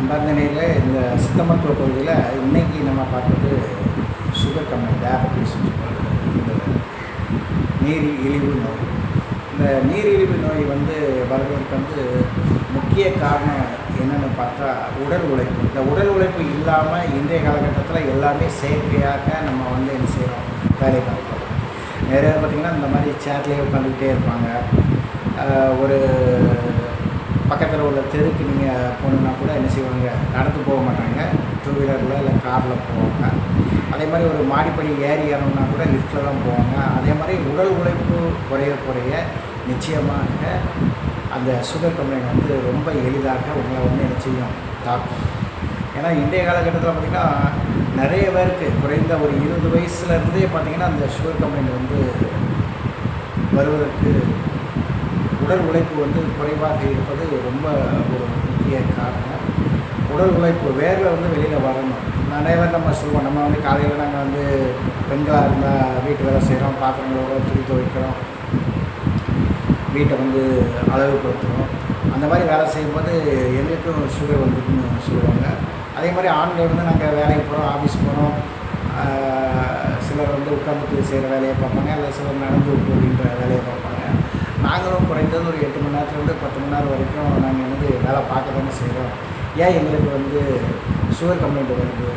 அன்பார்ந்த நேரில் இந்த சித்த மருத்துவ பகுதியில் இன்றைக்கி நம்ம பார்க்குறது சுகர் கம்மி டயபெட்டிஸ் இந்த நீரிழிவு நோய். இந்த நீரிழிவு நோய் வருவதற்கு முக்கிய காரணம் என்னென்னு பார்த்தா உடல் உழைப்பு. இந்த உடல் உழைப்பு இல்லாமல் இன்றைய காலகட்டத்தில் எல்லாமே செயற்கையாக நம்ம என்ன செய்கிறோம், வேலை பார்க்குறோம். நிறைய பார்த்திங்கன்னா இந்த மாதிரி சேர்லேயே உட்காந்துக்கிட்டே இருப்பாங்க. ஒரு பக்கத்தில் உள்ள தெருக்கு நீங்கள் போகணுன்னா கூட என்ன செய்வாங்க, நடந்து போக மாட்டாங்க, டூ வீலரில் இல்லை காரில் போவாங்க. அதே மாதிரி ஒரு மாடிப்படி ஏறி இறங்கினா கூட லிஃப்ட்டில் தான் போவாங்க. அதே மாதிரி உடல் உழைப்பு குறைய நிச்சயமாக அந்த சுகர் கம்ப்ளைண்ட் ரொம்ப எளிதாக உங்களை என்ன செய்யும், தாக்கும். ஏன்னா இன்றைய காலகட்டத்தில் பார்த்திங்கன்னா நிறைய பேருக்கு குறைந்த ஒரு 20 வயசுலேருந்தே பார்த்திங்கன்னா அந்த சுகர் கம்ப்ளைண்ட் வருவதற்கு உடல் உழைப்பு குறைவாக இருப்பது ரொம்ப ஒரு முக்கிய காரணம். உடல் உழைப்பு வேர்வை வெளியில் வரணும். நிறைய பேர் நம்ம சொல்லுவோம், நம்ம காலையில் நாங்கள் பெண்களாக இருந்தால் வீட்டு வேலை செய்கிறோம், பாத்திரங்களோட துணி துவைக்கிறோம், வீட்டை அளவுபடுத்துகிறோம். அந்த மாதிரி வேலை செய்யும்போது எங்களுக்கும் சுகர் வந்துருக்குன்னு சொல்லுவாங்க. அதே மாதிரி ஆண்கள் நாங்கள் வேலைக்கு போகிறோம், ஆஃபீஸ் போகிறோம், சிலர் உட்காந்துட்டு செய்கிற வேலையை பார்ப்பாங்க, இல்லை சிலர் நடந்து போகின்ற வேலையை பார்ப்பாங்க. நாங்களும் குறைந்தது ஒரு 8 மணி நேரத்துலேருந்து 10 மணி நேரம் வரைக்கும் நாங்கள் வேலை பார்க்க தானே செய்கிறோம். ஏன் எங்களுக்கு சுகர் கம்ப்ளைண்ட் வருது?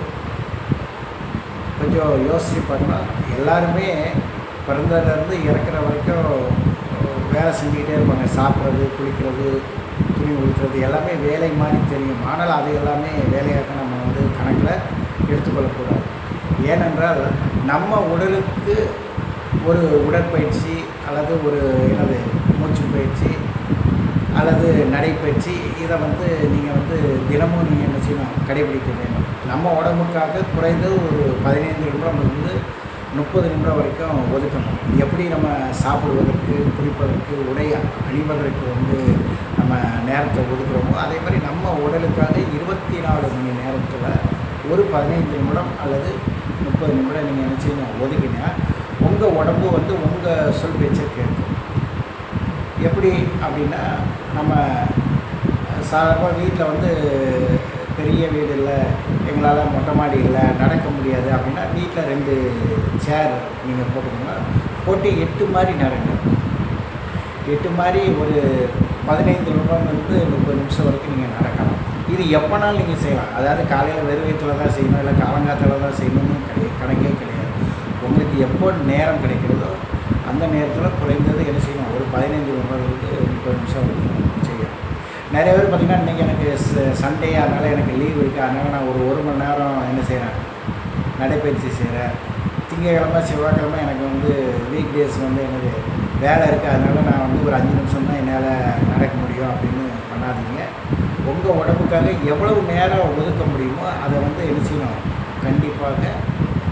கொஞ்சம் யோசித்து பார்த்தோம்னா எல்லாருமே பிறந்ததுலேருந்து இறக்குற வரைக்கும் வேலை செஞ்சுக்கிட்டே இருப்பாங்க. சாப்பிட்றது, குளிக்கிறது, துணி உடுத்துறது எல்லாமே வேலை மாதிரி தெரியும். ஆனால் அது எல்லாமே வேலையாக நம்ம கணக்கில் எடுத்துக்கொள்ளக்கூடாது. ஏனென்றால் நம்ம உடலுக்கு ஒரு உடற்பயிற்சி அல்லது ஒரு மூச்சு பயிற்சி அல்லது நடைப்பயிற்சி இதை நீங்கள் தினமும் நீங்கள் என்ன செய்யணும், கடைபிடிக்க வேண்டும். நம்ம உடம்புக்காக குறைந்தது ஒரு 15 நிமிடம் 30 நிமிடம் வரைக்கும் ஒதுக்கணும். எப்படி நம்ம சாப்பிடுவதற்கு, குளிப்பதற்கு, உடை அணிவதற்கு நம்ம நேரத்தை ஒதுக்குறோமோ அதே மாதிரி நம்ம உடலுக்காக 24 மணி நேரத்தில் ஒரு 15 நிமிடம் அல்லது 30 நிமிடம் நீங்கள் என்ன செய்யணும், ஒதுக்கினா உங்கள் உடம்பு உங்கள் சொல் பேச்சை கேட்கும். எப்படி அப்படின்னா, நம்ம சாதாரணமாக வீட்டில் பெரிய வீடு இல்லை, எங்களால் மொட்டை மாடி இல்லை, நடக்க முடியாது அப்படின்னா வீட்டில் 2 சேர் நீங்கள் போட்டுக்கோங்க. போட்டு 8 மாதிரி நடங்க. 8 மாதிரி ஒரு 15 நிமிடம்லேருந்து 30 நிமிஷம் வரைக்கும் நீங்கள் நடக்கலாம். இது எப்போனாலும் நீங்கள் செய்யலாம். அதாவது காலையில் வெறும் வயிற்றில் தான் செய்யணும், இல்லை காலங்காலத்தில் தான் செய்யணும்னு கணக்கே கிடையாது. உங்களுக்கு எப்போ நேரம் கிடைக்கிறதோ அந்த நேரத்தில் குறைந்தது என்ன செய்யணும், ஒரு 15 நிமிடம்லேருந்து 30 நிமிஷம் வரைக்கும் செய்யணும். நிறைய பேர் பார்த்திங்கன்னா இன்றைக்கி எனக்கு சண்டே, அதனால் எனக்கு லீவ் இருக்குது, அதனால் நான் ஒரு 1 மணி நேரம் என்ன செய்கிறேன், நடைப்பயிற்சி செய்கிறேன். திங்கக்கிழமை செவ்வாய்க்கிழமை எனக்கு வீக் டேஸ் எனக்கு வேலை இருக்குது, அதனால் நான் ஒரு 5 நிமிஷம் தான் என்னால் நடக்க முடியும் அப்படின்னு பண்ணாதீங்க. உங்கள் உடம்புக்காக எவ்வளவு நேரம் ஒதுக்க முடியுமோ அதை என்ன செய்யணும், கண்டிப்பாக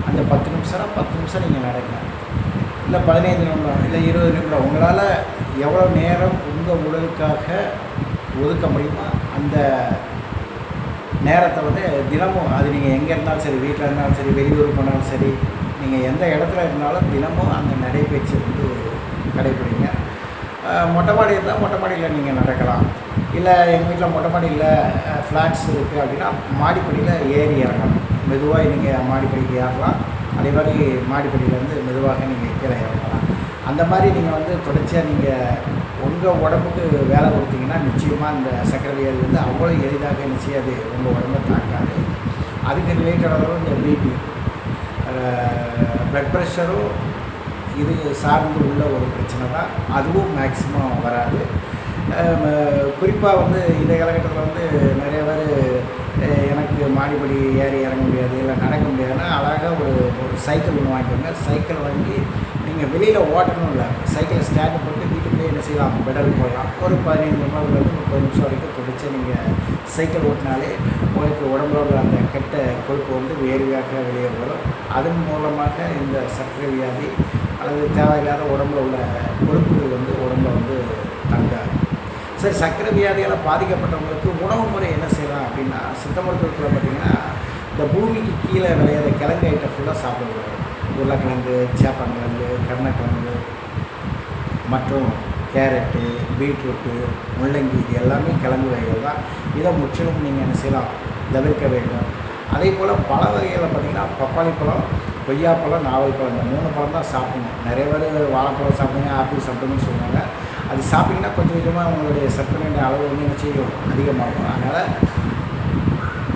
அந்த 10 நிமிஷம் நீங்கள் நடக்கலாம். இல்லை 15 நிமிடம், இல்லை 20 நிமிடம், உங்களால் எவ்வளோ நேரம் உங்கள் உடலுக்காக ஒதுக்க முடியுமோ அந்த நேரத்தை தினமும், அது நீங்கள் எங்கே இருந்தாலும் சரி, வீட்டில் இருந்தாலும் சரி, வெளியூர் போனாலும் சரி, நீங்கள் எந்த இடத்துல இருந்தாலும் தினமும் அந்த நடைப்பயிற்சி கடைப்பிடிங்க. மொட்டை மாடி இருந்தால் மொட்டை மாடியில் நீங்கள் நடக்கலாம். இல்லை எங்கள் வீட்டில் மொட்டை மாடி இல்லை, ஃப்ளாட்ஸ் இருக்குது அப்படின்னா மாடிப்படியில் ஏறி இறங்கலாம். மெதுவாக நீங்கள் மாடிப்படிக்கு ஏறலாம். அதே மாதிரி மாடிப்படியிலேருந்து மெதுவாக நீங்கள் கீழே இறங்கலாம். அந்த மாதிரி நீங்கள் தொடர்ச்சியாக நீங்கள் உங்கள் உடம்புக்கு வேலை கொடுத்தீங்கன்னா நிச்சயமாக இந்த சர்க்கரை வியாதி அவ்வளோ எளிதாக நிச்சயம் உங்கள் உடம்பை தாக்காது. அதுக்கு ரிலேட்டடாக இந்த பிபி, ப்ளட் ப்ரெஷரும் இது சார்ந்து உள்ள ஒரு பிரச்சனை தான். அதுவும் மேக்ஸிமம் வராது. குறிப்பாக இந்த காலகட்டத்தில் நிறைய பேர் எனக்கு மாடிப்படி ஏறி இறங்க முடியாது, இல்லை நடக்க முடியாதுன்னா அழகாக ஒரு சைக்கிள் ஒன்று வாங்கிக்கோங்க. சைக்கிள் வாங்கி நீங்கள் வெளியில் ஓட்டணும் இல்லை, சைக்கிளை ஸ்டாண்டு போட்டு வீட்டுக்குள்ளே என்ன செய்யலாம், பெடல் போடலாம். ஒரு 15 நிமிடம்லேருந்து 30 நிமிஷம் வரைக்கும் தொடர்ச்சி நீங்கள் சைக்கிள் ஓட்டினாலே உங்களுக்கு உடம்புல உள்ள அந்த கெட்ட கொழுப்பு வேர்வையாக வெளியே வரும். அதன் மூலமாக இந்த சர்க்கரை வியாதி அல்லது தேவையில்லாத உடம்புல உள்ள கொழுப்புகள் உடம்புல தங்காது. சரி, சர்க்கரை வியாதியால் பாதிக்கப்பட்டவங்களுக்கு உணவு முறை என்ன செய்யலாம் அப்படின்னா, சித்த மருத்துவத்தில் பார்த்திங்கன்னா இந்த பூமிக்கு கீழே விளையிற கிழங்கு ஐட்டம் ஃபுல்லாக சாப்பிடக்கூடாது. உருளைக்கிழங்கு, சேப்பங்கிழங்கு, கருணக்கிழங்கு மற்றும் கேரட்டு, பீட்ரூட்டு, முள்ளங்கி இது எல்லாமே கிழங்கு வகைகள் தான். இதை முற்றிலும் நீங்கள் என்ன செய்யலாம், தவிர்க்க வேண்டும். அதே போல் பழ வகைகளில் பார்த்திங்கன்னா பப்பாளி பழம், கொய்யாப்பழம், நாவல் பழம் இந்த 3 பழம் தான் சாப்பிடணும். நிறைய பேர் வாழைப்பழம் சாப்பிடுங்க, ஆப்பிள் சாப்பிடுங்கன்னு சொல்லுவாங்க. அது சாப்பிட்டிங்கன்னா கொஞ்சம் கொஞ்சமாக உங்களுடைய சர்க்கரையோட அளவு வந்து என்ன செய்யும், அதிகமாகும். அதனால்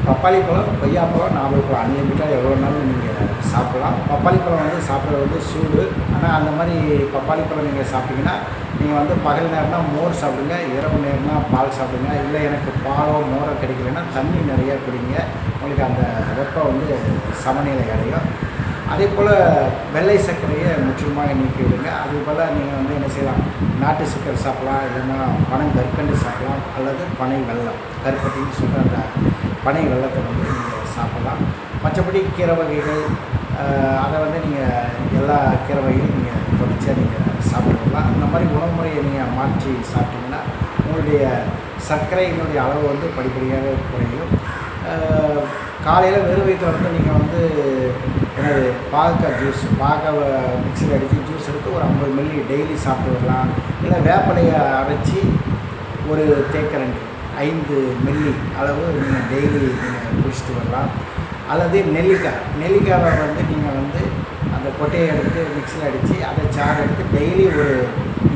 பப்பாளி பழம், கொய்யாப்பழம், நாவல் பழம் அன்லிமிட்டாக எவ்வளோ நாளும் நீங்கள் சாப்பிட்லாம். பப்பாளி பழம் வந்து சாப்பிட்றது வந்து சூடு. ஆனால் அந்த மாதிரி பப்பாளி பழம் நீங்கள் சாப்பிட்டிங்கன்னா நீங்கள் வந்து பகல் நேரம்னா மோர் சாப்பிடுங்க, இரவு நேரம்னா பால் சாப்பிடுங்க. இல்லை எனக்கு பாலோ மோரோ கிடைக்கலன்னா தண்ணி நிறையா குடிங்க. உங்களுக்கு அந்த வெப்பம் வந்து சமநிலை அடையும். அதே போல் வெள்ளை சர்க்கரையை முற்றிலுமாக நீக்கிவிடுங்க. அது போல் நீங்கள் வந்து என்ன செய்யலாம், நாட்டு சர்க்கரை சாப்பிட்லாம், இல்லைன்னா பனங்கற்கண்டு சாப்பிட்லாம், அல்லது பனை வெல்லம், கருப்பட்டின்னு சொல்கிற அந்த பனை வெல்லத்தை வந்து நீங்கள் சாப்பிட்லாம். மற்றபடி கீரை வகைகள் அதை வந்து நீங்கள் எல்லா கீரை வகைகளும் நீங்கள் தொடர்ச்சியாக நீங்கள் சாப்பிடலாம். அந்த மாதிரி உணவு முறையை நீங்கள் மாற்றி சாப்பிட்டிங்கன்னா உங்களுடைய சர்க்கரையினுடைய அளவு வந்து படிப்படியாக குறையும். காலையில் வெறும் வயிற்றில் வந்து நீங்கள் வந்து என்னது பாகக்காய் ஜூஸ், பாகக்காவை மிக்சியில் அடித்து ஜூஸ் எடுத்து ஒரு 50 மில்லி டெய்லி சாப்பிட்டு வரலாம். இல்லை வேப்பிலையை அரைச்சி ஒரு தேக்கரண்டி 5 மில்லி அளவு நீங்கள் டெய்லி நீங்கள் குடிச்சிட்டு வரலாம். அல்லது நெல்லிக்காவை வந்து நீங்கள் வந்து அந்த கொட்டையை எடுத்து மிக்சியில் அடித்து அதை சாறு எடுத்து டெய்லி ஒரு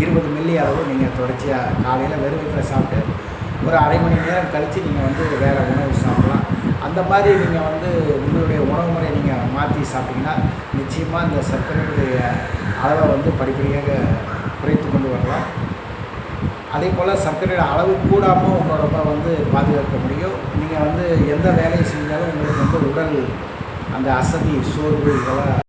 20 மில்லி அளவு நீங்கள் தொடர்ச்சியாக காலையில் வெறும் வயிற்றில் சாப்பிட்டு ஒரு அரை மணி நேரம் கழித்து நீங்கள் வந்து வேறு உணவு சாப்பிட்லாம். அந்த மாதிரி நீங்கள் வந்து உங்களுடைய உணவு முறையை நீங்கள் மாற்றி சாப்பிட்டிங்கன்னா நிச்சயமாக இந்த சர்க்கரையுடைய அளவை வந்து படிப்படியாக குறைத்து கொண்டு வரலாம். அதே போல் சர்க்கரையோட அளவு கூடாமல் உங்களோட வந்து பாதுகாக்க முடியும். நீங்கள் வந்து எந்த வேலையை செஞ்சாலும் உங்களுக்கு வந்து உடல் அந்த அசதி, சோர்வு இதெல்லாம்